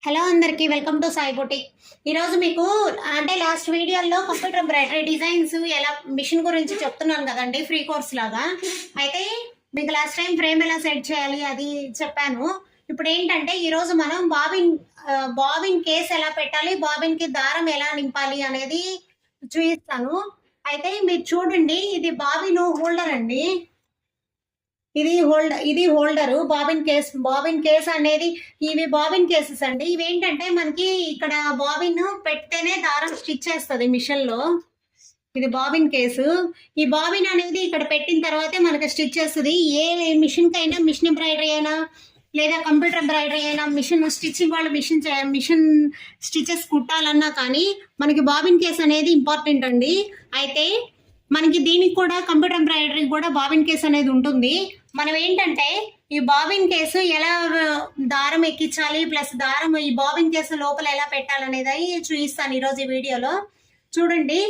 Hello అందరికీ welcome to Sai boutique. ఈరోజు మీకు అంటే లాస్ట్ వీడియోలో కంప్యూటర్ ఎంబ్రాయిడరీ డిజైన్స్ ఎలా మిషన్ గురించి చెప్తున్నాను కదండి, ఫ్రీ కోర్స్ లాగా. అయితే మీకు లాస్ట్ టైం ఫ్రేమ్ ఎలా సెట్ చేయాలి అది చెప్పాను. ఇప్పుడు ఏంటంటే ఈరోజు మనం బాబిన్ కేస్ ఎలా పెట్టాలి, బాబిన్కి దారం ఎలా నింపాలి అనేది చూపిస్తాను. అయితే మీరు చూడండి, ఇది బాబిన్ హోల్డర్ అండి. ఇది హోల్డరు. బాబిన్ కేస్ అనేది ఇవి బాబిన్ కేసెస్ అండి. ఇవి ఏంటంటే మనకి ఇక్కడ బాబిన్ పెడితేనే దారం స్టిచ్ చేస్తుంది మిషన్ లో. ఇది బాబిన్ కేసు. ఈ బాబిన్ అనేది ఇక్కడ పెట్టిన తర్వాతే మనకి స్టిచ్ చేస్తుంది. ఏ మిషన్ కైనా, మిషన్ ఎంబ్రాయిడరీ అయినా లేదా కంప్యూటర్ ఎంబ్రాయిడరీ అయినా, మిషన్ స్టిచ్చింగ్ వాళ్ళు మిషన్ స్టిచెస్ కుట్టాలన్నా కానీ మనకి బాబిన్ కేస్ అనేది ఇంపార్టెంట్ అండి. అయితే మనకి దీనికి కూడా కంప్యూటర్ ఎంబ్రాయిడరీ కూడా బాబిన్ కేస్ అనేది ఉంటుంది. మనం ఏంటంటే ఈ బాబిన్ కేసు ఎలా దారం ఎక్కించాలి, ప్లస్ దారం ఈ బాబిన్ కేసు లోపల ఎలా పెట్టాలనేది చూపిస్తాను ఈరోజు ఈ వీడియోలో. చూడండి,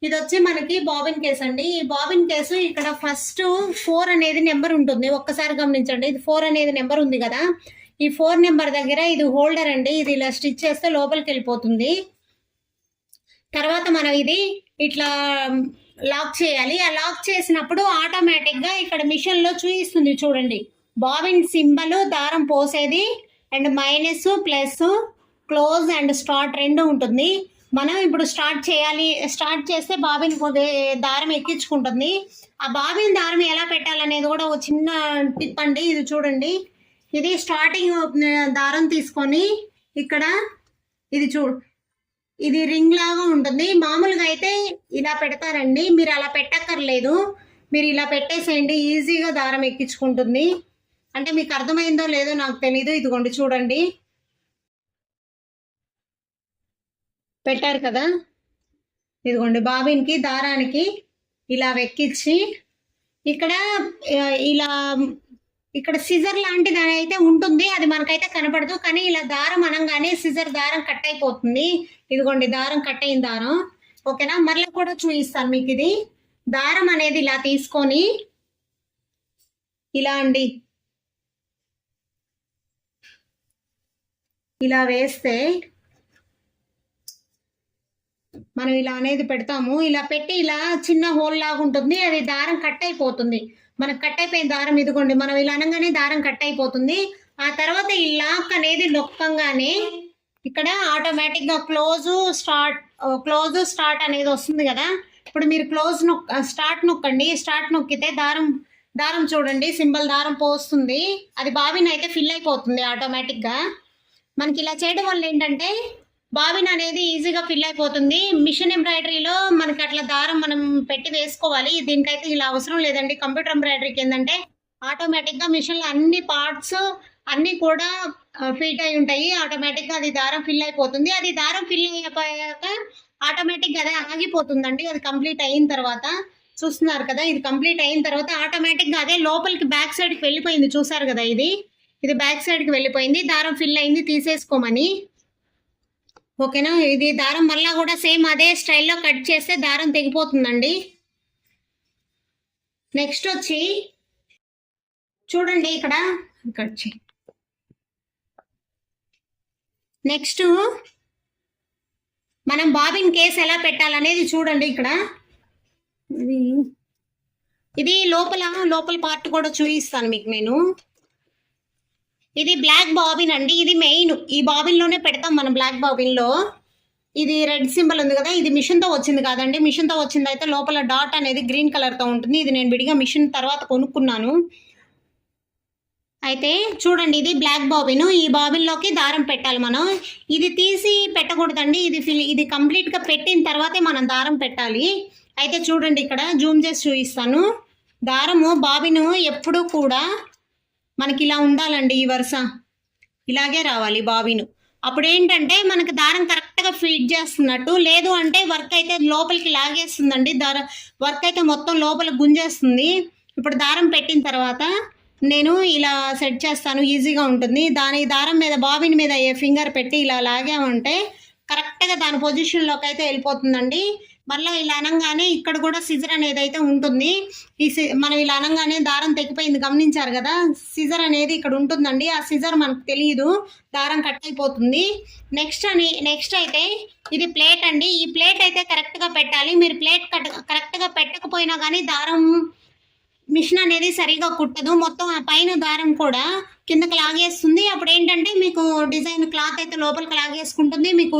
ఇది వచ్చి మనకి బాబిన్ కేసు అండి. ఈ బాబిన్ కేసు ఇక్కడ ఫస్ట్ 4 అనేది నెంబర్ ఉంటుంది. ఒక్కసారి గమనించండి, ఇది 4 అనేది నెంబర్ ఉంది కదా. ఈ 4 నెంబర్ దగ్గర ఇది హోల్డర్ అండి. ఇది ఇలా స్టిచ్ చేస్తే లోపలికి వెళ్ళిపోతుంది. తర్వాత మనం ఇది ఇట్లా లాక్ చేయాలి. ఆ లాక్ చేసినప్పుడు ఆటోమేటిక్ గా ఇక్కడ మిషన్ లో చూపిస్తుంది. చూడండి, బాబిన్ సింబల్, దారం పోసేది, and minus, plus, close and start రెండు ఉంటుంది. మనం ఇప్పుడు స్టార్ట్ చేయాలి. స్టార్ట్ చేస్తే బాబిన్ దారం ఎక్కించుకుంటుంది. ఆ బాబిన్ దారం ఎలా పెట్టాలనేది కూడా ఒక చిన్న టిప్ అండి. ఇది చూడండి, ఇది స్టార్టింగ్ దారం తీసుకొని ఇక్కడ ఇది రింగ్ లాగా ఉంటుంది. మామూలుగా అయితే ఇలా పెడతారండి, మీరు అలా పెట్టక్కర్లేదు. మీరు ఇలా పెట్టేసేయండి, ఈజీగా దారం ఎక్కించుకుంటుంది. అంటే మీకు అర్థమైందో లేదో నాకు తెలీదు. ఇదిగోండి చూడండి, పెట్టారు కదా. ఇదిగోండి బాబిన్కి దారానికి ఇలా వెక్కించి ఇక్కడ ఇలా ఇక్కడ సిజర్ లాంటిది అయితే ఉంటుంది. అది మనకైతే కనపడదు, కానీ ఇలా దారం అనగానే సిజర్ దారం కట్ అయిపోతుంది. ఇదిగోండి దారం కట్ అయిన దారం. ఓకేనా, మళ్ళీ కూడా చూపిస్తాను మీకు. ఇది దారం అనేది ఇలా తీసుకొని ఇలా అండి, ఇలా వేస్తే మనం ఇలా అనేది పెడతాము. ఇలా పెట్టి ఇలా చిన్న హోల్ లాగా ఉంటుంది. అది దారం కట్ అయిపోతుంది. మనకు కట్ అయిపోయిన దారం ఇదిగోండి, మనం ఇలా అనగానే దారం కట్ అయిపోతుంది. ఆ తర్వాత ఈ లాక్ అనేది నొక్కంగానే ఇక్కడ ఆటోమేటిక్ గా క్లోజ్ స్టార్ట్ అనేది వస్తుంది కదా. ఇప్పుడు మీరు స్టార్ట్ నొక్కండి. స్టార్ట్ నొక్కితే దారం చూడండి, సింబల్ దారం పోస్తుంది. అది బాబిన్ అయితే ఫిల్ అయిపోతుంది ఆటోమేటిక్ గా. మనకి ఇలా చేయడం వల్ల ఏంటంటే బాబిన్ అనేది ఈజీగా ఫిల్ అయిపోతుంది. మిషన్ ఎంబ్రాయిడరీలో మనకి అట్లా దారం మనం పెట్టి వేసుకోవాలి. దీనికైతే ఇలా అవసరం లేదండి. కంప్యూటర్ ఎంబ్రాయిడరీకి ఏంటంటే ఆటోమేటిక్ గా మిషన్ లో అన్ని పార్ట్స్ అన్ని కూడా ఫిట్ అయి ఉంటాయి. ఆటోమేటిక్ గా అది దారం ఫిల్ అయిపోతుంది. అది దారం ఫిల్ అయిపోయాక ఆటోమేటిక్ గా అదే ఆగిపోతుందండి. అది కంప్లీట్ అయిన తర్వాత చూస్తున్నారు కదా, ఇది కంప్లీట్ అయిన తర్వాత ఆటోమేటిక్ గా అదే లోపలికి బ్యాక్ సైడ్ కి వెళ్ళిపోయింది. చూసారు కదా, ఇది బ్యాక్ సైడ్ కి వెళ్ళిపోయింది. దారం ఫిల్ అయింది, తీసేసుకోమని. ఓకేనా, ఇది దారం మళ్ళా కూడా సేమ్ అదే స్టైల్లో కట్ చేస్తే దారం తెగిపోతుందండి. నెక్స్ట్ వచ్చి చూడండి, ఇక్కడ కట్ చేయి. నెక్స్ట్ మనం బాబిన్ కేస్ ఎలా పెట్టాలనేది చూడండి. ఇక్కడ ఇది లోపల పార్ట్ కూడా చూపిస్తాను మీకు నేను. ఇది బ్లాక్ బాబిన్ అండి. ఇది మెయిన్, ఈ బాబిన్ లోనే పెడతాం మనం. బ్లాక్ బాబిన్ లో ఇది రెడ్ సింబల్ ఉంది కదా, ఇది మిషన్ తో వచ్చింది కాదండి. మిషన్ తో వచ్చింది అయితే లోపల డాట్ అనేది గ్రీన్ కలర్ తో ఉంటుంది. ఇది నేను విడిగా మిషన్ తర్వాత కొనుక్కున్నాను. అయితే చూడండి, ఇది బ్లాక్ బాబిన్. ఈ బాబిన్ లోకి దారం పెట్టాలి మనం. ఇది తీసి పెట్టకూడదండి. ఇది కంప్లీట్ గా పెట్టిన తర్వాతే మనం దారం పెట్టాలి. అయితే చూడండి, ఇక్కడ జూమ్ చేసి చూపిస్తాను. దారము బాబిన్ ఎప్పుడూ కూడా మనకి ఇలా ఉండాలండి. ఈ వరుస ఇలాగే రావాలి బాబిన్. అప్పుడు ఏంటంటే మనకి దారం కరెక్ట్గా ఫీడ్ చేస్తున్నట్టు. లేదు అంటే వర్క్ అయితే లోపలికి లాగేస్తుందండి. వర్క్ అయితే మొత్తం లోపల గుంజేస్తుంది. ఇప్పుడు దారం పెట్టిన తర్వాత నేను ఇలా సెట్ చేస్తాను, ఈజీగా ఉంటుంది. దారం మీద బాబిన్ మీద ఫింగర్ పెట్టి ఇలా లాగామంటే కరెక్ట్గా దాని పొజిషన్లోకి అయితే వెళ్ళిపోతుందండి. మళ్ళీ ఇలా అనగానే ఇక్కడ కూడా సిజర్ అనేది అయితే ఉంటుంది. మనం ఇలా అనగానే దారం తెగిపోయింది, గమనించారు కదా. సిజర్ అనేది ఇక్కడ ఉంటుందండి. ఆ సిజర్ మనకు తెలియదు, దారం కట్ అయిపోతుంది. నెక్స్ట్ అయితే ఇది ప్లేట్ అండి. ఈ ప్లేట్ అయితే కరెక్ట్గా పెట్టాలి. మీరు ప్లేట్ కరెక్ట్గా పెట్టకపోయినా కానీ దారం మిషన్ అనేది సరిగా కుట్టదు. మొత్తం ఆ పైన దారం కూడా కిందకి లాగేస్తుంది. అప్పుడు ఏంటంటే మీకు డిజైన్ క్లాత్ అయితే లోపలికి లాగేసుకుంటుంది. మీకు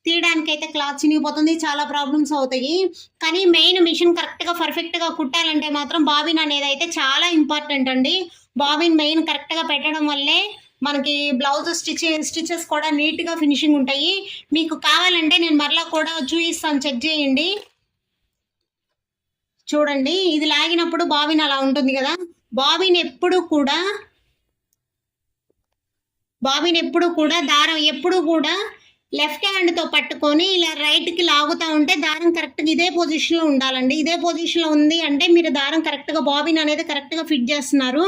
తీయడానికి అయితే క్లాత్ చినిగిపోతుంది. చాలా ప్రాబ్లమ్స్ అవుతాయి. కానీ మెయిన్ మిషన్ కరెక్ట్గా పర్ఫెక్ట్గా కుట్టాలంటే మాత్రం బాబిన్ అనేది అయితే చాలా ఇంపార్టెంట్ అండి. బాబిన్ మెయిన్ కరెక్ట్గా పెట్టడం వల్లే మనకి బ్లౌజ్ స్టిచెస్ కూడా నీట్గా ఫినిషింగ్ ఉంటాయి. మీకు కావాలంటే నేను మరలా కూడా చూపిస్తాను, చెక్ చేయండి. చూడండి, ఇది లాగినప్పుడు బాబిన్ అలా ఉంటుంది కదా. బాబిన్ ఎప్పుడు కూడా దారం ఎప్పుడు కూడా లెఫ్ట్ హ్యాండ్తో పట్టుకొని ఇలా రైట్కి లాగుతూ ఉంటే దారం కరెక్ట్గా ఇదే పొజిషన్లో ఉండాలండి. ఇదే పొజిషన్లో ఉంది అంటే మీరు దారం కరెక్ట్గా బాబిన్ అనేది కరెక్ట్గా ఫిట్ చేస్తున్నారు.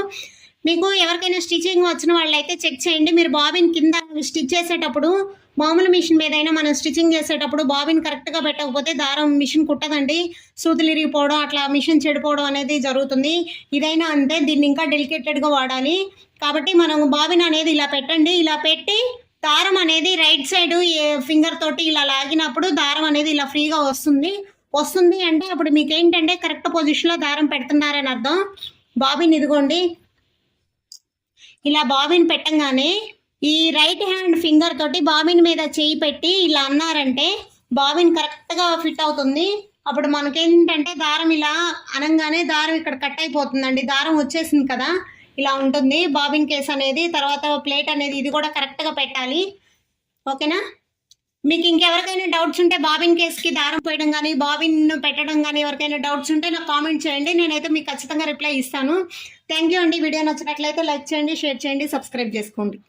మీకు ఎవరికైనా స్టిచ్చింగ్ వచ్చిన వాళ్ళైతే చెక్ చేయండి. మీరు బాబిన్ కింద స్టిచ్ చేసేటప్పుడు మామూలు మిషన్ మీద అయినా మనం స్టిచ్చింగ్ చేసేటప్పుడు బాబిన్ కరెక్ట్గా పెట్టకపోతే దారం మిషన్ కుట్టదండి. సూదులు ఇరిగిపోవడం, అట్లా మిషన్ చెడిపోవడం అనేది జరుగుతుంది. ఇదైనా అంతే, దీన్ని ఇంకా డెలికేటెడ్గా వాడాలి. కాబట్టి మనం బాబిన్ అనేది ఇలా పెట్టండి. ఇలా పెట్టి దారం అనేది రైట్ సైడ్ ఫింగర్ తోటి ఇలా లాగినప్పుడు దారం అనేది ఇలా ఫ్రీగా వస్తుంది అంటే అప్పుడు మీకు ఏంటంటే కరెక్ట్ పొజిషన్లో దారం పెడుతున్నారని అర్థం. బాబిన్ ఇదిగోండి, ఇలా బాబిన్ పెట్టంగానే ఈ రైట్ హ్యాండ్ ఫింగర్ తోటి బాబిన్ మీద చేయి పెట్టి ఇలా అన్నారంటే బాబిన్ కరెక్ట్గా ఫిట్ అవుతుంది. అప్పుడు మనకేంటంటే దారం ఇలా అనగానే దారం ఇక్కడ కట్ అయిపోతుందండి. దారం వచ్చేసింది కదా, ఇలా ఉంటుంది బాబిన్ కేస్ అనేది. తర్వాత ప్లేట్ అనేది ఇది కూడా కరెక్ట్గా పెట్టాలి. ఓకేనా? మీకు ఇంకెవరికైనా డౌట్స్ ఉంటే బాబిన్ కేస్కి దారం పోయడం కానీ బాబిన్ పెట్టడం కానీ ఎవరికైనా డౌట్స్ ఉంటే నాకు కామెంట్ చేయండి. నేనైతే మీకు ఖచ్చితంగా రిప్లై ఇస్తాను. థ్యాంక్ యూ అండి. వీడియో నచ్చినట్లయితే లైక్ చేయండి, షేర్ చేయండి, సబ్స్క్రైబ్ చేసుకోండి.